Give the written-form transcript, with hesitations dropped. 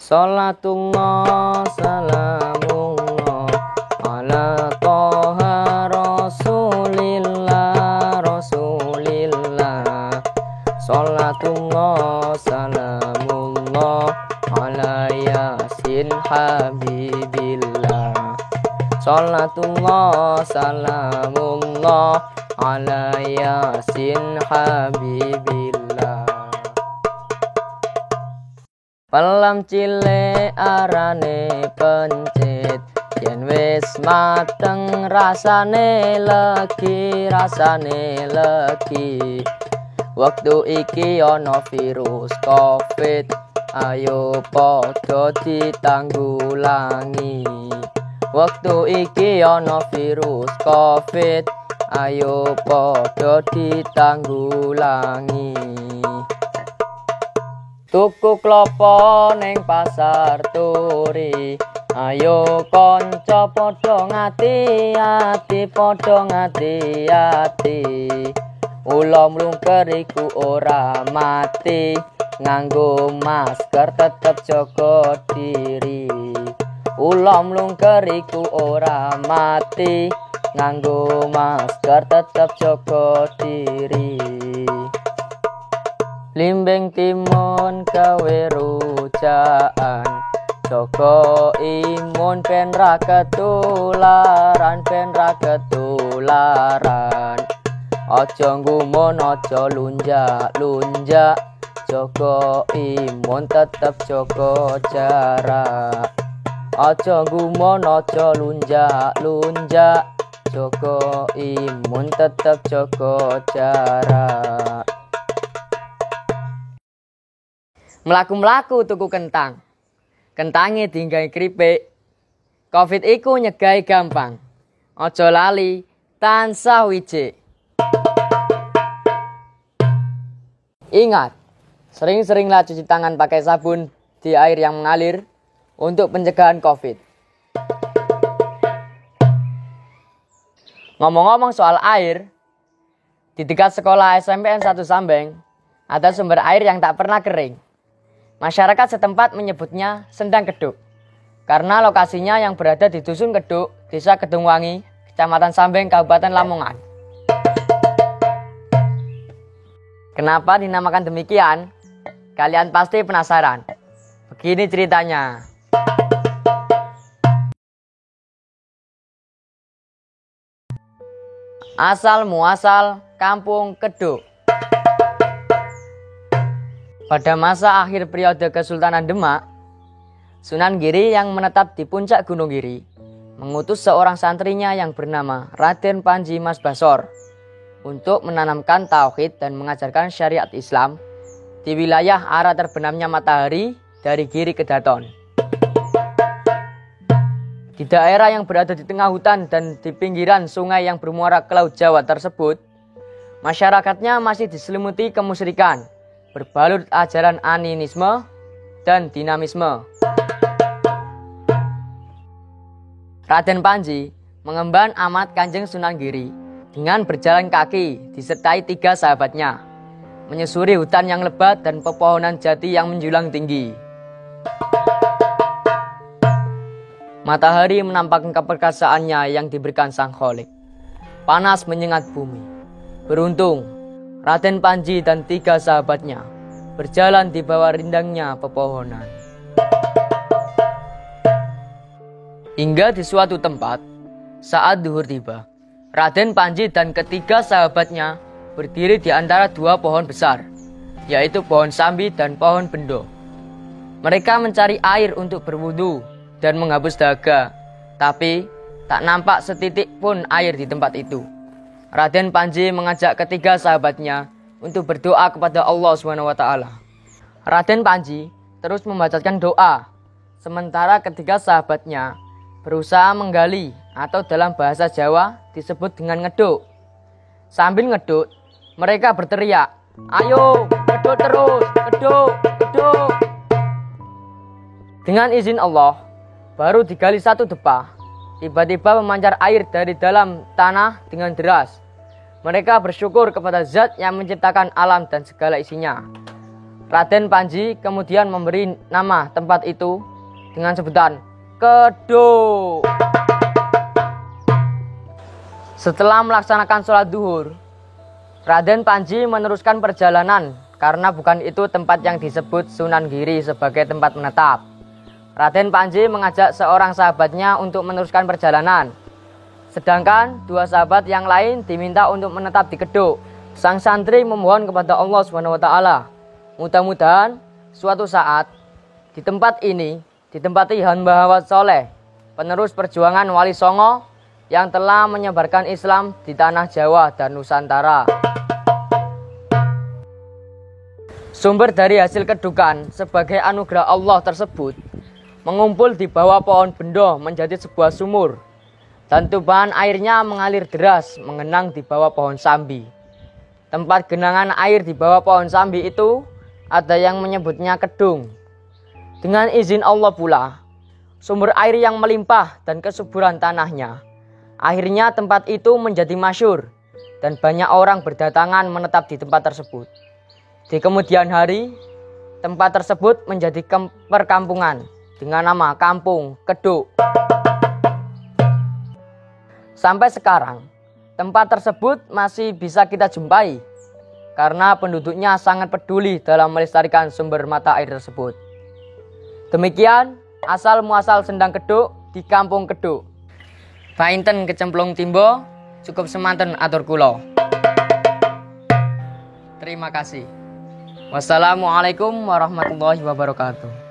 Salatullah salamullah ala toha rasulillah rasulillah. Salatullah salamullah ala yasin habibillah. Salatullah salamullah ala yasin habibillah. Pelam cile arane pencit, yen wis mateng rasane legi, rasane legi. Waktu iki ana virus Covid, ayo padha ditanggulangi. Waktu iki ana virus Covid, ayo padha ditanggulangi. Tuku klopo ning pasar turi, ayo kanca padha ngati-ati, padha ngati-ati. Ula mlungker iku ora mati, nganggo masker tetep jaga diri. Ula mlungker iku ora mati, nganggo masker tetep jaga diri. Limbing timun gawe rujaan, jaga imun ben ra ketularan, ben ra ketularan. Aja nggumun, aja lunjak-lunjak, jaga imun tetep jaga jarak. Aja nggumun, aja lunjak-lunjak, jaga imun tetep jaga jarak. Mlaku-mlaku tuku kentang, kentange dinggahi kripik. Covid iku nyegai gampang, aja lali tansah wijik. Ingat, sering-seringlah cuci tangan pakai sabun di air yang mengalir untuk pencegahan Covid. Ngomong-ngomong soal air, di dekat sekolah SMPN 1 Sambeng ada sumber air yang tak pernah kering. Masyarakat setempat menyebutnya Sendang Keduk, karena lokasinya yang berada di Dusun Keduk, Desa Kedungwangi, Kecamatan Sambeng, Kabupaten Lamongan. Kenapa dinamakan demikian? Kalian pasti penasaran. Begini ceritanya. Asal muasal Kampung Keduk. Pada masa akhir periode Kesultanan Demak, Sunan Giri yang menetap di puncak Gunung Giri mengutus seorang santrinya yang bernama Raden Panji Mas Basor untuk menanamkan tauhid dan mengajarkan syariat Islam di wilayah arah terbenamnya matahari dari Giri ke Daton. Di daerah yang berada di tengah hutan dan di pinggiran sungai yang bermuara ke Laut Jawa tersebut, masyarakatnya masih diselimuti kemusyrikan, berbalut ajaran animisme dan dinamisme. Raden Panji mengemban amat Kanjeng Sunan Giri dengan berjalan kaki disertai 3 sahabatnya, menyusuri hutan yang lebat dan pepohonan jati yang menjulang tinggi. Matahari menampakkan keperkasaannya yang diberikan Sang Kholik. Panas menyengat bumi. Beruntung Raden Panji dan 3 sahabatnya berjalan di bawah rindangnya pepohonan. Hingga di suatu tempat, saat duhur tiba, Raden Panji dan ketiga sahabatnya berdiri di antara 2 pohon besar, yaitu pohon sambi dan pohon bendo. Mereka mencari air untuk berwudu dan menghapus dahaga, tapi tak nampak setitik pun air di tempat itu. Raden Panji mengajak ketiga sahabatnya untuk berdoa kepada Allah SWT. Raden Panji terus membacakan doa, sementara ketiga sahabatnya berusaha menggali atau dalam bahasa Jawa disebut dengan ngeduk. Sambil ngeduk, mereka berteriak, "Ayo, ngeduk terus, ngeduk, ngeduk." Dengan izin Allah, baru digali satu depah, tiba-tiba memancar air dari dalam tanah dengan deras. Mereka bersyukur kepada Zat yang menciptakan alam dan segala isinya. Raden Panji kemudian memberi nama tempat itu dengan sebutan Keduk. Setelah melaksanakan sholat duhur, Raden Panji meneruskan perjalanan karena bukan itu tempat yang disebut Sunan Giri sebagai tempat menetap. Raden Panji mengajak seorang sahabatnya untuk meneruskan perjalanan. Sedangkan dua sahabat yang lain diminta untuk menetap di Keduk. Sang santri memohon kepada Allah SWT, mudah-mudahan suatu saat di tempat ini ditempati hamba soleh, penerus perjuangan Wali Songo yang telah menyebarkan Islam di tanah Jawa dan Nusantara. Sumber dari hasil kedukan sebagai anugerah Allah tersebut mengumpul di bawah pohon bendo menjadi sebuah sumur, dan tumpahan airnya mengalir deras mengenang di bawah pohon sambi. Tempat genangan air di bawah pohon sambi itu ada yang menyebutnya kedung. Dengan izin Allah pula, sumber air yang melimpah dan kesuburan tanahnya, akhirnya tempat itu menjadi masyhur dan banyak orang berdatangan menetap di tempat tersebut. Di kemudian hari, tempat tersebut menjadi perkampungan dengan nama Kampung Keduk. Sampai sekarang, tempat tersebut masih bisa kita jumpai karena penduduknya sangat peduli dalam melestarikan sumber mata air tersebut. Demikian asal muasal Sendang Keduk di Kampung Keduk. Painten kecemplung timbo, cukup semanten atur kula. Terima kasih. Wassalamualaikum warahmatullahi wabarakatuh.